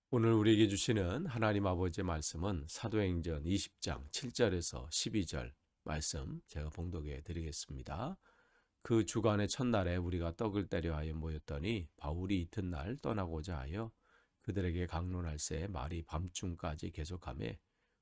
오늘 우리에게 주시는 하나님 아버지의 말씀은 사도행전 20장 7절에서 12절 말씀 제가 봉독해 드리겠습니다. 그 주간의 첫날에 우리가 떡을 떼려 하여 모였더니 바울이 이튿날 떠나고자 하여 그들에게 강론할새 말이 밤중까지 계속하매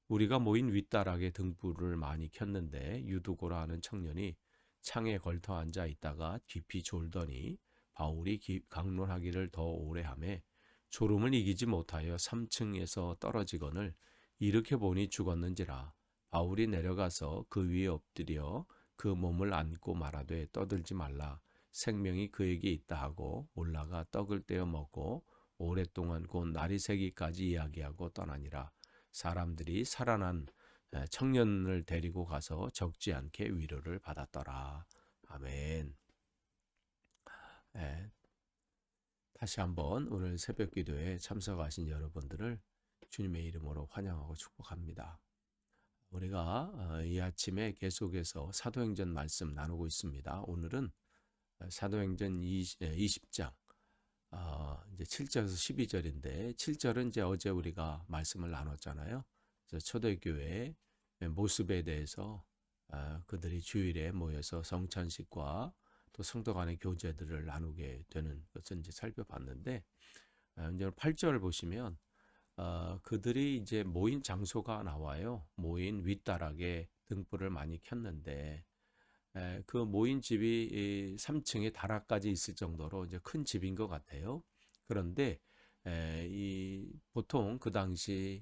우리가 모인 윗다락에 등불을 많이 켰는데 유두고라 하는 청년이 창에 걸터 앉아 있다가 깊이 졸더니 바울이 강론하기를 더 오래 하매 졸음을 이기지 못하여 3층에서 떨어지거늘 일으켜 보니 죽었는지라. 바울이 내려가서 그 위에 엎드려 그 몸을 안고 말하되 떠들지 말라. 생명이 그에게 있다 하고 올라가 떡을 떼어 먹고 오랫동안 곧 날이 새기까지 이야기하고 떠나니라. 사람들이 살아난 청년을 데리고 가서 적지 않게 위로를 받았더라. 아멘. 다시 한번 오늘 새벽 기도에 참석하신 여러분들을 주님의 이름으로 환영하고 축복합니다. 우리가 이 아침에 계속해서 사도행전 말씀 나누고 있습니다. 오늘은 사도행전 20장 이제 7절에서 12절인데 7절은 이제 어제 우리가 말씀을 나눴잖아요. 그래서 초대교회 모습에 대해서 그들이 주일에 모여서 성찬식과 또 성도 간의 교제들을 나누게 되는 것을 이제 살펴봤는데 이제 8절 보시면 그들이 이제 모인 장소가 나와요. 모인 윗다락에 등불을 많이 켰는데 그 모인 집이 3층에 다락까지 있을 정도로 이제 큰 집인 것 같아요. 그런데 이 보통 그 당시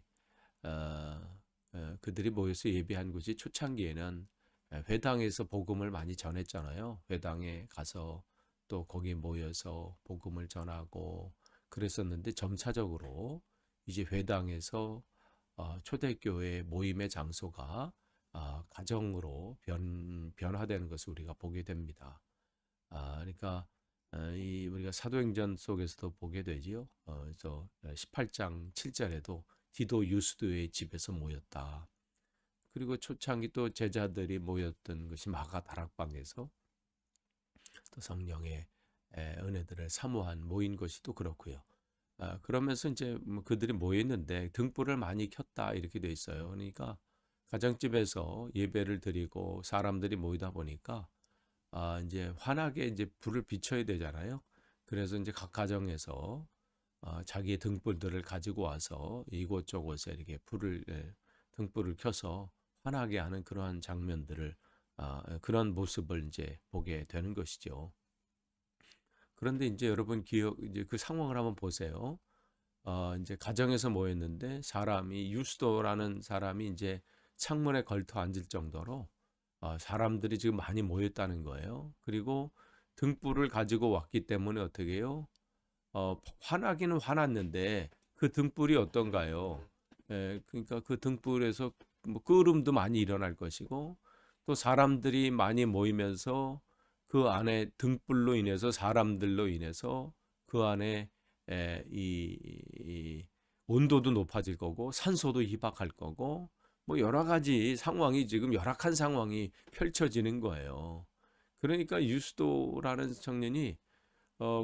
그들이 모여서 예배한 곳이 초창기에는 회당에서 복음을 많이 전했잖아요. 회당에 가서 또 거기 모여서 복음을 전하고 그랬었는데 점차적으로 이제 회당에서 초대교회 모임의 장소가 가정으로 변화되는 것을 우리가 보게 됩니다. 그러니까 우리가 사도행전 속에서도 보게 되지요. 그래서 18장 7절에도 디도 유스도의 집에서 모였다. 그리고 초창기 또 제자들이 모였던 것이 마가 다락방에서 또 성령의 은혜들을 사모한 모인 것이 또 그렇고요. 그러면서 이제 그들이 모였는데 등불을 많이 켰다 이렇게 돼 있어요. 그러니까 가정집에서 예배를 드리고 사람들이 모이다 보니까 이제 환하게 이제 불을 비춰야 되잖아요. 그래서 이제 각 가정에서 자기의 등불들을 가지고 와서 이곳저곳에 이렇게 등불을 켜서 환하게 하는 그러한 장면들을 그런 모습을 이제 보게 되는 것이죠. 그런데 이제 여러분 이제 그 상황을 한번 보세요. 이제 가정에서 모였는데 유스도라는 사람이 이제 창문에 걸터 앉을 정도로 사람들이 지금 많이 모였다는 거예요. 그리고 등불을 가지고 왔기 때문에 어떻게 해요? 화나기는 화났는데 그 등불이 어떤가요? 그러니까 그 등불에서 뭐 끄름도 많이 일어날 것이고 또 사람들이 많이 모이면서 그 안에 등불로 인해서 사람들로 인해서 그 안에 이 온도도 높아질 거고 산소도 희박할 거고 뭐 여러 가지 상황이 지금 열악한 상황이 펼쳐지는 거예요. 그러니까 유스도라는 청년이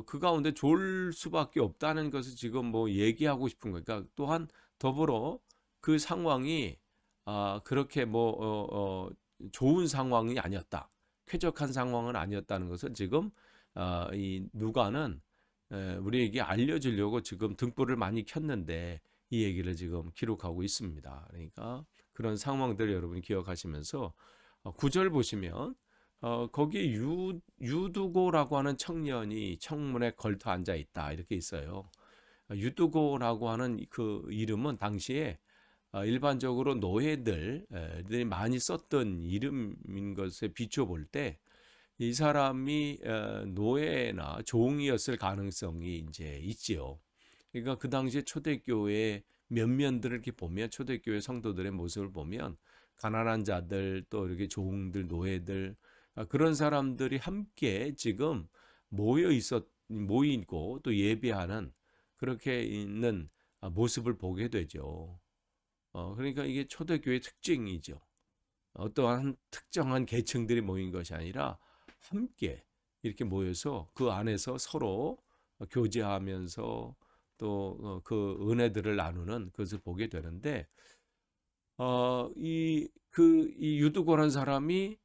그 가운데 졸 수밖에 없다는 것을 지금 뭐 얘기하고 싶은 거니까 그러니까 또한 더불어 그 상황이 그렇게 좋은 상황이 아니었다. 쾌적한 상황은 아니었다는 것을 지금 이 누가는 우리에게 알려주려고 지금 등불을 많이 켰는데 이 얘기를 지금 기록하고 있습니다. 그러니까 그런 상황들을 여러분이 기억하시면서 9절 보시면 거기에 유두고라고 하는 청년이 청문에 걸터 앉아 있다 이렇게 있어요. 유두고라고 하는 그 이름은 당시에 일반적으로 노예들이 많이 썼던 이름인 것에 비춰 볼 때 이 사람이 노예나 종이었을 가능성이 이제 있지요. 그러니까 그 당시에 초대교회 면면들을 이렇게 보면 초대교회 성도들의 모습을 보면 가난한 자들 또 이렇게 종들 노예들 그런 사람들이 함께 지금 모이고 또 예배하는 그렇게 있는 모습을 보게 되죠. 그러니까 이게 초대교회 특징이죠. 어떠한 특정한 계층들이 모인 것이 아니라 함께 이렇게 모여서 그 안에서 서로 교제하면서 또 그 은혜들을 나누는 그것을 보게 되는데 이 유두고라는 사람이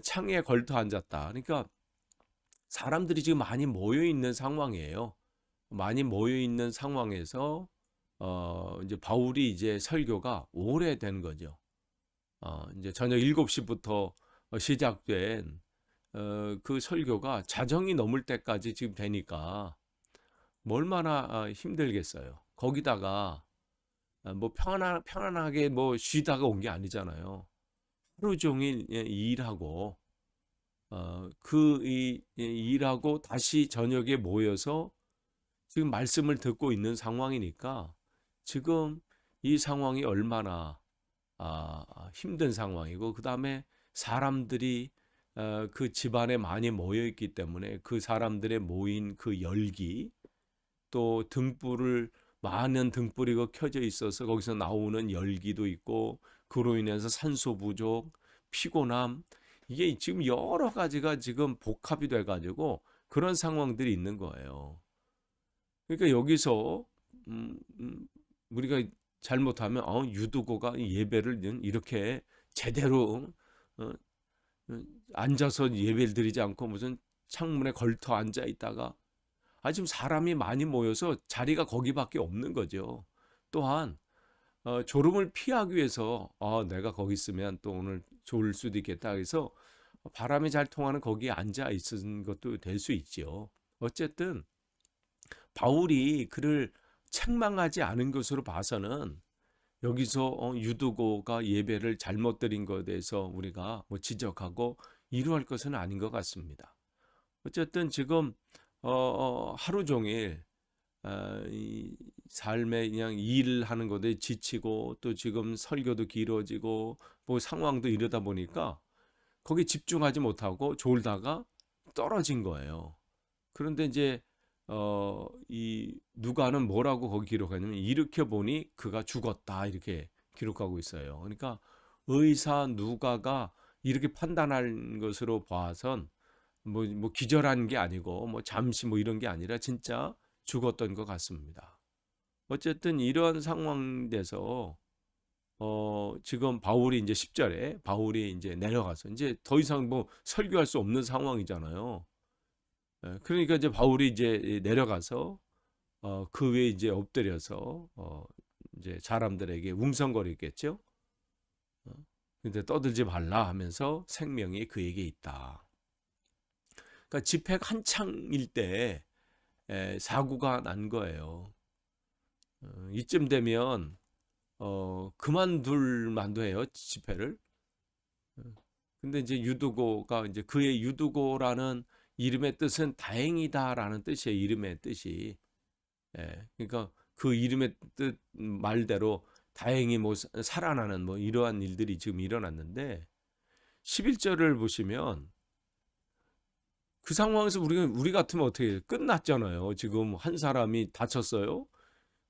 창에 걸터 앉았다. 그러니까 사람들이 지금 많이 모여 있는 상황이에요. 많이 모여 있는 상황에서 이제 바울이 이제 설교가 오래된 거죠. 이제 저녁 7시부터 시작된 그 설교가 자정이 넘을 때까지 지금 되니까 뭐 얼마나 힘들겠어요. 거기다가 뭐 편안하게 뭐 쉬다가 온 게 아니잖아요. 하루 종일 일하고 일하고 다시 저녁에 모여서 지금 말씀을 듣고 있는 상황이니까 지금 이 상황이 얼마나 힘든 상황이고, 그 다음에 사람들이 그 집안에 많이 모여 있기 때문에 그 사람들의 모인 그 열기, 또 많은 등불이 켜져 있어서 거기서 나오는 열기도 있고, 그로 인해서 산소 부족, 피곤함, 이게 지금 여러 가지가 지금 복합이 돼 가지고 그런 상황들이 있는 거예요. 그러니까 여기서 우리가 잘못하면 유두고가 예배를 이렇게 제대로 어, 앉아서 예배를 드리지 않고 무슨 창문에 걸터 앉아 있다가, 지금 사람이 많이 모여서 자리가 거기밖에 없는 거죠. 또한 졸음을 피하기 위해서 내가 거기 있으면 또 오늘 졸을 수도 있겠다 해서 바람이 잘 통하는 거기에 앉아 있은 것도 될 수 있죠. 어쨌든 바울이 그를 책망하지 않은 것으로 봐서는 여기서 유두고가 예배를 잘못 드린 것에 대해서 우리가 뭐 지적하고 이루할 것은 아닌 것 같습니다. 어쨌든 지금 하루 종일 이 삶에 그냥 일을 하는 것에 지치고, 또 지금 설교도 길어지고 뭐 상황도 이러다 보니까 거기 집중하지 못하고 졸다가 떨어진 거예요. 그런데 이제 이 누가는 뭐라고 거기 기록하냐면, 일으켜 보니 그가 죽었다 이렇게 기록하고 있어요. 그러니까 의사 누가가 이렇게 판단한 것으로 봐선 뭐 기절한 게 아니고 뭐 잠시 뭐 이런 게 아니라 진짜 죽었던 것 같습니다. 어쨌든 이런 상황에서 지금 바울이 이제 10절에 바울이 이제 내려가서 이제 더 이상 뭐 설교할 수 없는 상황이잖아요. 그러니까 이제 바울이 이제 내려가서 그 위에 이제 엎드려서 이제 사람들에게 웅성거리겠죠. 근데 떠들지 말라 하면서 생명이 그에게 있다. 그러니까 집회가 한창일 때 사고가 난 거예요. 이쯤 되면 그만둘 만도 해요, 집회를. 근데 이제 유두고가 이제 그의 유두고라는 이름의 뜻은 다행이다라는 뜻이에요. 이름의 뜻이. 그러니까 그 이름의 뜻 말대로 다행히 뭐 살아나는 뭐 이러한 일들이 지금 일어났는데, 11절을 보시면 그 상황에서 우리 같으면 어떻게 해요? 끝났잖아요. 지금 한 사람이 다쳤어요.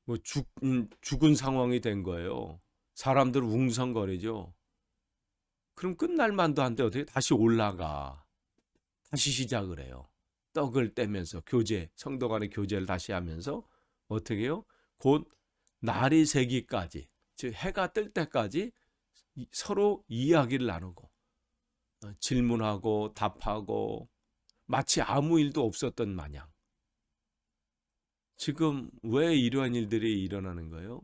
뭐 죽은 상황이 된 거예요. 사람들 웅성거리죠. 그럼 끝날 만도 한데 어떻게 다시 올라가. 다시 시작을 해요. 떡을 떼면서 성도 간의 교제를 다시 하면서 어떻게 해요? 곧 날이 새기까지, 즉 해가 뜰 때까지 서로 이야기를 나누고 질문하고 답하고 마치 아무 일도 없었던 마냥. 지금 왜 이러한 일들이 일어나는 거예요?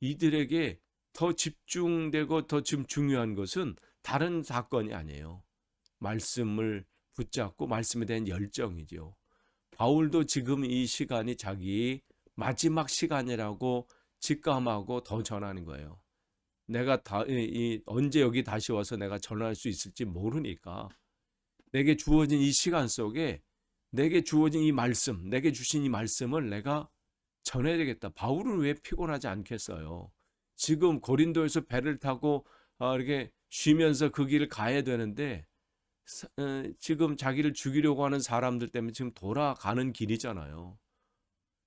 이들에게 더 집중되고 더 지금 중요한 것은 다른 사건이 아니에요. 말씀을 붙잡고 말씀에 대한 열정이죠. 바울도 지금 이 시간이 자기 마지막 시간이라고 직감하고 더 전하는 거예요. 내가 언제 여기 다시 와서 내가 전할 수 있을지 모르니까 내게 주어진 이 시간 속에 내게 주어진 이 말씀, 내게 주신 이 말씀을 내가 전해야 되겠다. 바울은 왜 피곤하지 않겠어요? 지금 고린도에서 배를 타고 이렇게 쉬면서 그 길을 가야 되는데 지금 자기를 죽이려고 하는 사람들 때문에 지금 돌아가는 길이잖아요.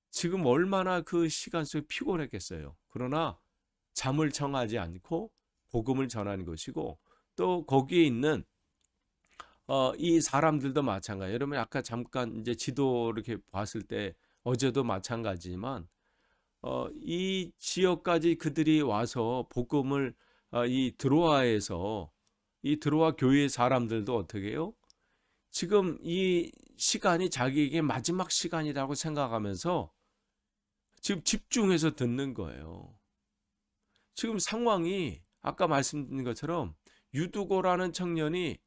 지금 얼마나 그 시간 속에 피곤했겠어요. 그러나 잠을 청하지 않고 복음을 전하는 것이고, 또 거기에 있는 이 사람들도 마찬가지예요. 여러분 아까 잠깐 이제 지도 이렇게 봤을 때 어제도 마찬가지지만 이 지역까지 그들이 와서 복음을 이 드로아에서 이 드로아 교회 사람들도 어떻게 해요? 지금 이 시간이 자기에게 마지막 시간이라고 생각하면서 지금 집중해서 듣는 거예요. 지금 상황이 아까 말씀드린 것처럼 유두고라는 청년이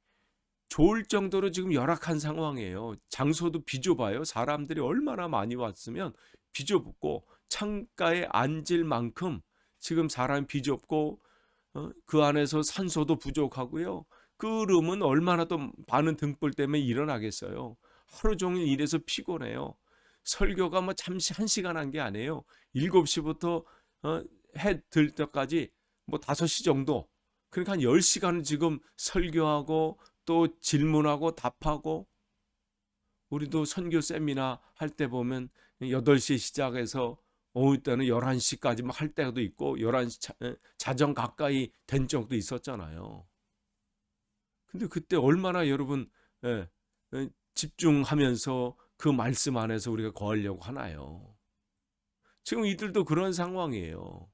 좋을 정도로 지금 열악한 상황이에요. 장소도 비좁아요. 사람들이 얼마나 많이 왔으면 비좁고 창가에 앉을 만큼 지금 사람이 비좁고 그 안에서 산소도 부족하고요. 그 룸은 얼마나 또 많은 등불 때문에 일어나겠어요. 하루 종일 일해서 피곤해요. 설교가 뭐 잠시 1시간 한 게 아니에요. 7시부터 해 들 때까지 뭐 5시 정도. 그러니까 한 10시간을 지금 설교하고 또 질문하고 답하고, 우리도 선교 세미나 할 때 보면 8시 시작해서 어느 때는 11시까지 막 할 때도 있고 11시 자정 가까이 된 적도 있었잖아요. 근데 그때 얼마나 여러분 예, 집중하면서 그 말씀 안에서 우리가 거하려고 하나요? 지금 이들도 그런 상황이에요.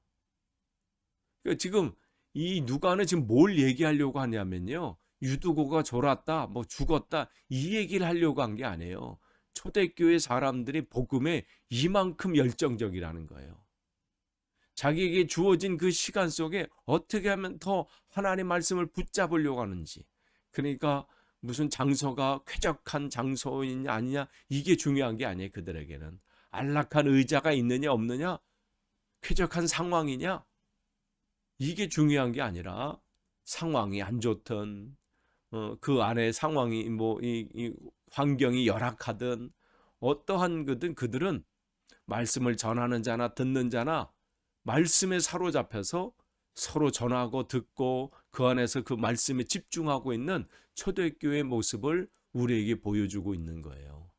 그러니까 지금 이 누가는 지금 뭘 얘기하려고 하냐면요. 유두고가 졸았다, 뭐 죽었다, 이 얘기를 하려고 한 게 아니에요. 초대교회 사람들이 복음에 이만큼 열정적이라는 거예요. 자기에게 주어진 그 시간 속에 어떻게 하면 더 하나님 말씀을 붙잡으려고 하는지. 그러니까 무슨 장소가 쾌적한 장소이냐 아니냐 이게 중요한 게 아니에요. 그들에게는 안락한 의자가 있느냐 없느냐, 쾌적한 상황이냐, 이게 중요한 게 아니라 상황이 안 좋든 그 안에 상황이 이 환경이 열악하든 어떠한 거든 그들은 말씀을 전하는 자나 듣는 자나 말씀에 사로잡혀서 서로 전하고 듣고 그 안에서 그 말씀에 집중하고 있는 초대교회의 모습을 우리에게 보여주고 있는 거예요.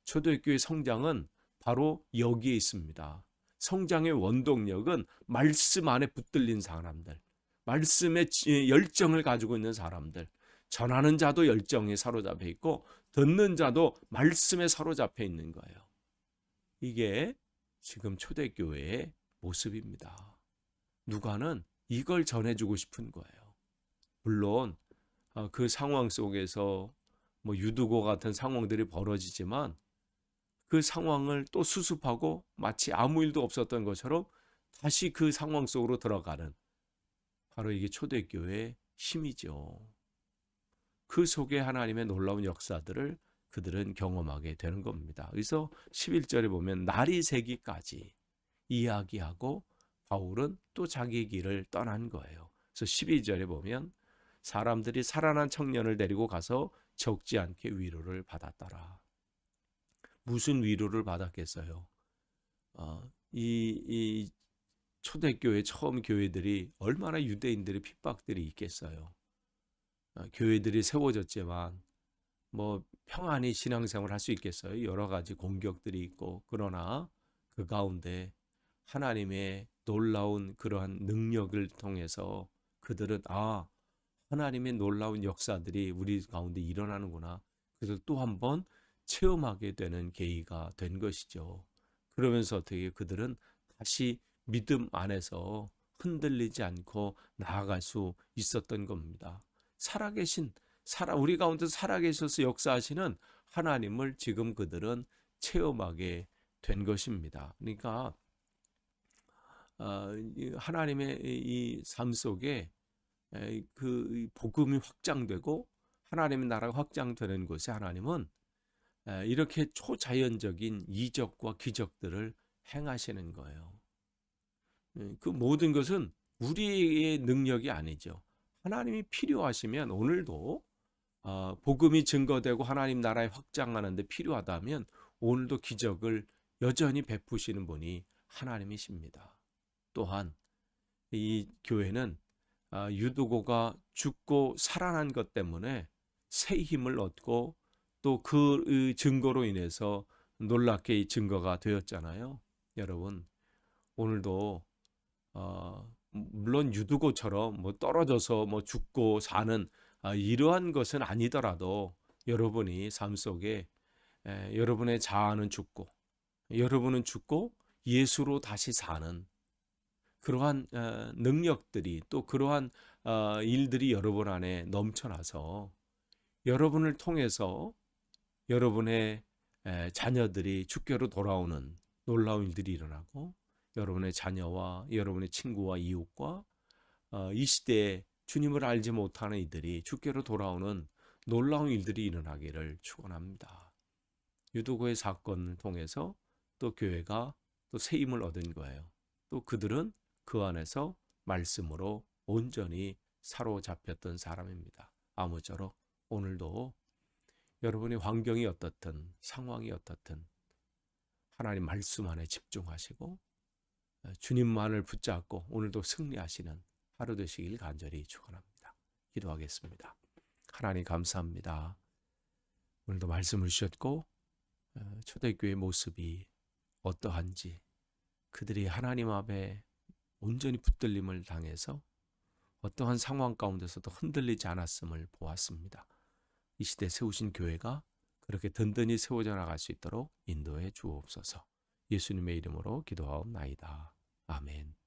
초대교회 성장은 바로 여기에 있습니다. 성장의 원동력은 말씀 안에 붙들린 사람들, 말씀의 열정을 가지고 있는 사람들, 전하는 자도 열정에 사로잡혀 있고 듣는 자도 말씀에 사로잡혀 있는 거예요. 이게 지금 초대교회의 모습입니다. 누가는 이걸 전해주고 싶은 거예요. 물론 그 상황 속에서 뭐 유두고 같은 상황들이 벌어지지만 그 상황을 또 수습하고 마치 아무 일도 없었던 것처럼 다시 그 상황 속으로 들어가는, 바로 이게 초대교회의 힘이죠. 그 속에 하나님의 놀라운 역사들을 그들은 경험하게 되는 겁니다. 그래서 11절에 보면 날이 새기까지 이야기하고 바울은 또 자기 길을 떠난 거예요. 그래서 12절에 보면 사람들이 살아난 청년을 데리고 가서 적지 않게 위로를 받았더라. 무슨 위로를 받았겠어요? 이 초대교회 처음 교회들이 얼마나 유대인들의 핍박들이 있겠어요. 교회들이 세워졌지만 뭐 평안히 신앙생활을 할 수 있겠어요? 여러 가지 공격들이 있고, 그러나 그 가운데 하나님의 놀라운 그러한 능력을 통해서 그들은 하나님의 놀라운 역사들이 우리 가운데 일어나는구나, 그래서 또 한 번 체험하게 되는 계기가 된 것이죠. 그러면서 어떻게 그들은 다시 믿음 안에서 흔들리지 않고 나아갈 수 있었던 겁니다. 살아계신 우리 가운데 살아계셔서 역사하시는 하나님을 지금 그들은 체험하게 된 것입니다. 그러니까 하나님의 이 삶 속에 그 복음이 확장되고 하나님의 나라가 확장되는 곳에 하나님은 이렇게 초자연적인 이적과 기적들을 행하시는 거예요. 그 모든 것은 우리의 능력이 아니죠. 하나님이 필요하시면 오늘도 복음이 증거되고 하나님 나라에 확장하는 데 필요하다면 오늘도 기적을 여전히 베푸시는 분이 하나님이십니다. 또한 이 교회는 유두고가 죽고 살아난 것 때문에 새 힘을 얻고 또 그 증거로 인해서 놀랍게 이 증거가 되었잖아요. 여러분, 오늘도 물론 유두고처럼 뭐 떨어져서 뭐 죽고 사는 이러한 것은 아니더라도 여러분이 삶 속에 여러분의 자아는 죽고 여러분은 죽고 예수로 다시 사는 그러한 능력들이 또 그러한 일들이 여러분 안에 넘쳐나서 여러분을 통해서 여러분의 자녀들이 주께로 돌아오는 놀라운 일들이 일어나고 여러분의 자녀와 여러분의 친구와 이웃과 이 시대에 주님을 알지 못하는 이들이 주께로 돌아오는 놀라운 일들이 일어나기를 축원합니다. 유도고의 사건을 통해서 또 교회가 또 새 힘을 얻은 거예요. 또 그들은 그 안에서 말씀으로 온전히 사로잡혔던 사람입니다. 아무쪼록 오늘도 여러분의 환경이 어떻든 상황이 어떻든 하나님 말씀 안에 집중하시고 주님만을 붙잡고 오늘도 승리하시는 하루 되시길 간절히 축원합니다. 기도하겠습니다. 하나님 감사합니다. 오늘도 말씀을 주셨고 초대교회의 모습이 어떠한지 그들이 하나님 앞에 온전히 붙들림을 당해서 어떠한 상황 가운데서도 흔들리지 않았음을 보았습니다. 이 시대 세우신 교회가 그렇게 든든히 세워져 나갈 수 있도록 인도해 주옵소서. 예수님의 이름으로 기도하옵나이다. 아멘.